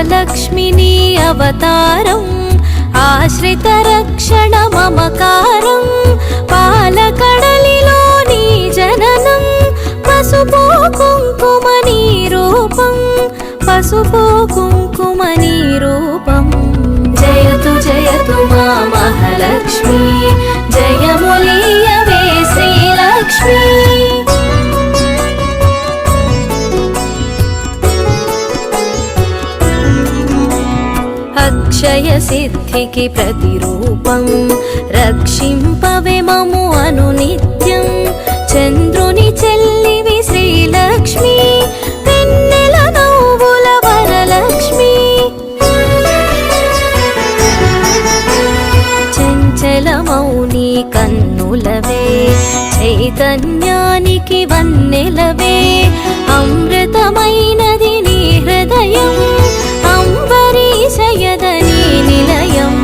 అష్టలక్ష్మిని అవతారం ఆశ్రిత రక్షణ మమకారం పాలకడలిలో నీ జననం పసుపు కుంకుమ నీ రూపం పసుపు కుంకుమ నీ రూపం జయతు జయతు మా మహాలక్ష్మి జయములీయవే శ్రీలక్ష్మి అక్షయ సిద్ధికి ప్రతిరూపం రక్షింపవే మము అనునిత్యం చంద్రుని చెల్లివి శ్రీలక్ష్మి వెన్నెల నవ్వుల వరలక్ష్మి చంచలమౌని కన్నులవే చైతన్యానికి వన్నెలవే అమృతమైనది నీ హృదయం అంబరీషయదని నిలయం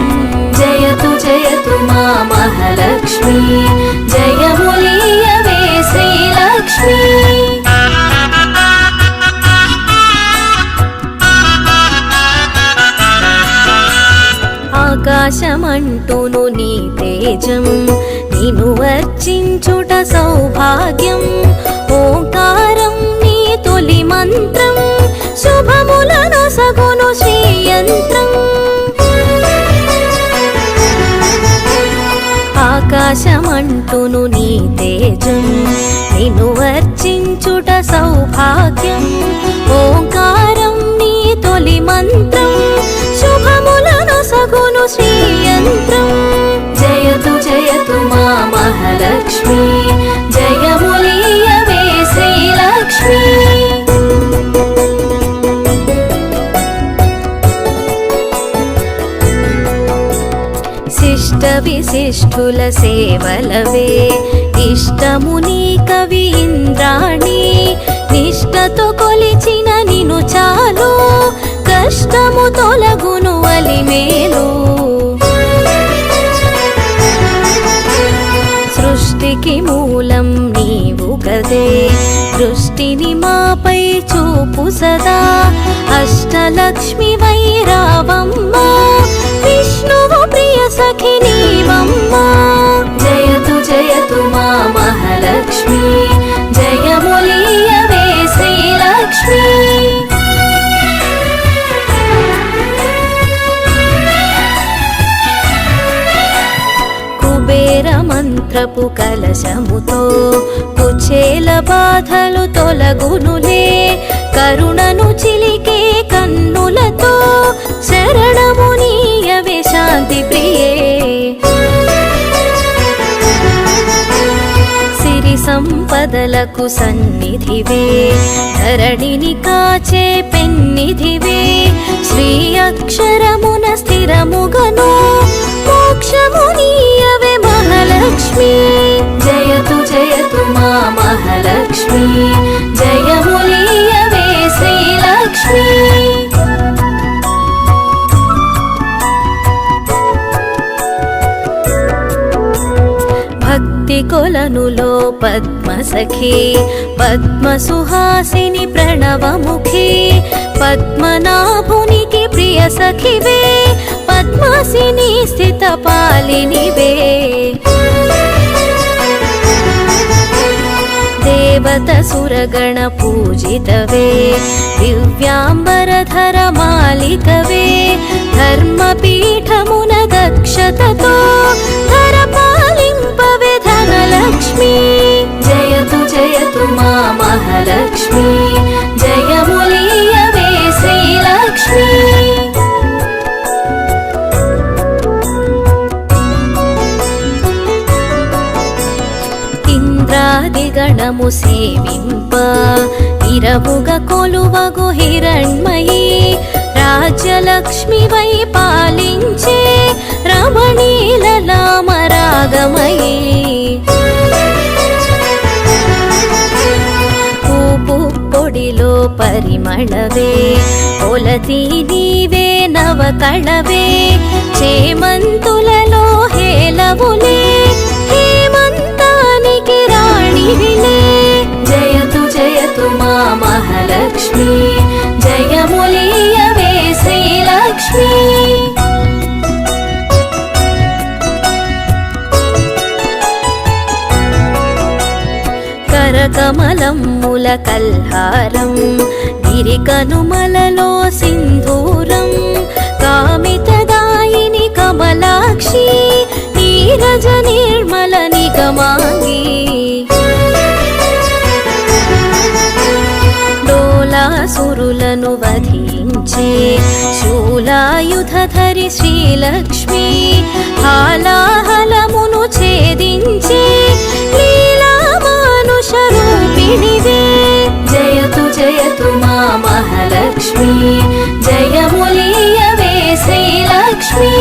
జయతు జయతు మా మహాలక్ష్మి జయములీయవే శ్రీలక్ష్మి ఆకాశమంటూను నీ తేజం నిన్ను వర్చించుట సౌభాగ్యం ఓంకారం నీ తొలి మంత్రం శుభములను సగును శ్రీయంత్రం ఆకాశమంటూను నీ తేజం నిన్ను వర్చించుట సౌభాగ్యం ఓంకారం నీ తొలి మంత్రం శుభములను సగును శ్రీయంత్రం జయతు జయతు మా మహాలక్ష్మి జయములీయవే శ్రీలక్ష్మి శిష్ట విశిష్ఠుల సేవలవే ఇష్టముని కవి ఇంద్రాణి నిష్టతో కొలిచిన నిను చాలు కష్టము తొలగును అలిమేలు సృష్టికి మూలం నీవు గదే దృష్టిని మాపై చూపు సదా అష్టలక్ష్మి వైరావమ్మ విష్ణువు ప్రియ సఖి నీవమ్మ జయతు జయతు మా మహాలక్ష్మి జయములీయవే శ్రీలక్ష్మి కుబేర మంత్రపు కలశముతో కుచేల బాధలు తొలగునులే కరుణను చిలికే కన్నులతో శరణము నీయవే శాంతి ప్రియే సిరి సంపదలకు సన్నిధివే ధరణిని కాచే పెన్నిధివే శ్రీ అక్షరమున స్థిరముగను మోక్షము నీయవే మహాలక్ష్మి జయతు జయతు మా మహాలక్ష్మి జయములీయవే శ్రీలక్ష్మి భక్తి కొలనులో పద్మసఖి పద్మసుహాసిని ప్రణవముఖి పద్మనాభునికి ప్రియ సఖివే పద్మాసిని స్థిత పాలినివే దేవత సురగణ పూజితవే దివ్యాంబరధర మాలికవే ధర్మపీఠమున దక్షతతో ధర పాలింపవే ధనలక్ష్మి జయతు జయతు మా మహాలక్ష్మి జయములీయవే శ్రీలక్ష్మి ఇంద్రాదిగణము సేవింప ఇరవుగా కొలువగు హిరణ్మయీ రాజ్యలక్ష్మి వై పాలించే రమణీలలామరాగమయీ పూపు పొడిలో పరిమళవే పొలతి నీవే నవకళవే చేమంతులలో హేలవులే హేమంతానికి రాణివిలే జయతు జయతు మా మహాలక్ష్మి జయములీయవే శ్రీ కరకమలమ్ముల కల్హారం గిరికనుమలలో సింధూరం కామితదాయిని కమలాక్షి నీరజ నిర్మల నిగమాంగి డోలాసురులను వధించే శూలాయుధధరి శ్రీలక్ష్మి హాలాహలమును ఛేదించే లీలా మానుష రూపిణివే జయతు జయతు మా మహాలక్ష్మి జయములీయవే శ్రీలక్ష్మి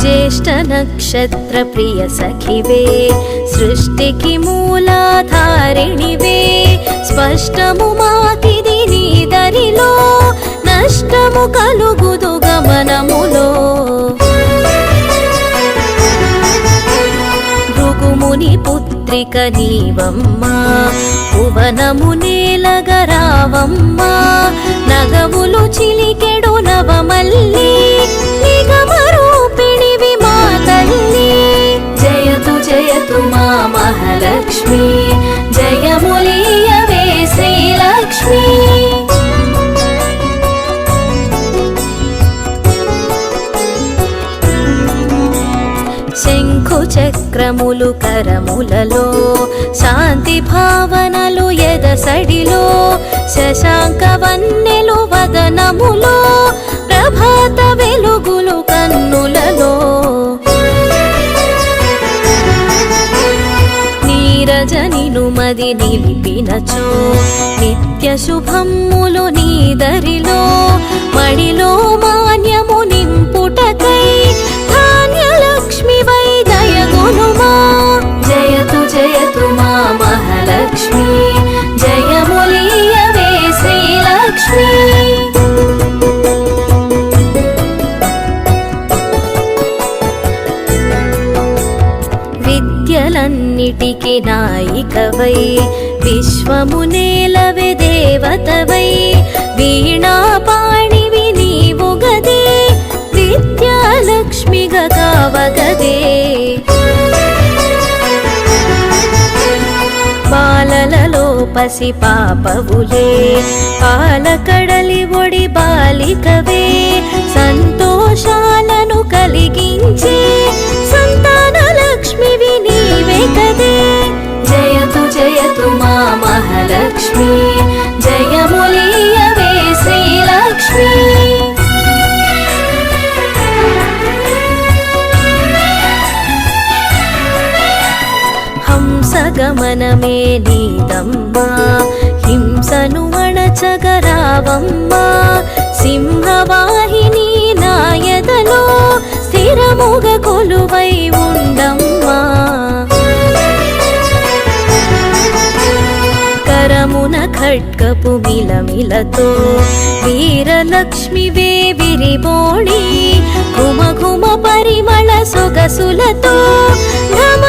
జ్యేష్ఠ నక్షత్ర ప్రియ సఖివే సృష్టికి మూలాధారిణివే స్పష్టము మాకిది నీ దరిలో నష్టము కలుగుదు గమనములో భృగుముని పుత్రిక నీవమ్మా భువనము నేలగరావమ్మా నగవులు చిలికెడు నవమల్లి నిగమరూపిణివి మా తల్లి జయతు జయతు మా మహాలక్ష్మి జయములీయవే శ్రీలక్ష్మి శంఖు చక్రములు కరములలో శాంతి భావనలు ఎదసడిలో శశాంక వన్నెలు వదనములో ప్రభాత వెలుగులు కన్నులలో నీరజనిను మది నిలిపినచో నిత్య శుభమ్ములు నీదరిలో మడిలో మాన్యము నింపుటకై ధాన్యలక్ష్మి వై దయగునుమా జయతు జయతు మా మహాలక్ష్మి జయములీయవే శ్రీలక్ష్మి విద్యలన్నిటికి నాయికవై విశ్వము నేలవే దేవతవై వీణాపాణివి నీవు గదే విద్యాలక్ష్మిగా కావగదే బాలలలో పసి పాపవులే పాలకడలి ఒడి బాలికవే సంతోషాలను కలిగించే సంతాన లక్ష్మివి నీవే కదే జయతు జయతు మా మహాలక్ష్మి జయములీయవే శ్రీలక్ష్మి హంసగమనమే నీదమ్మా హింసను అణచగరావమ్మా సింహవాహిని నాయదలో స్థిరముగ కొలువై ఉండమ్మా కరమున ఖడ్గపు మిలమిలతో వీరలక్ష్మివే విరిబోణి ఘుమ ఘుమ పరిమళ సొగసులతో ఘమ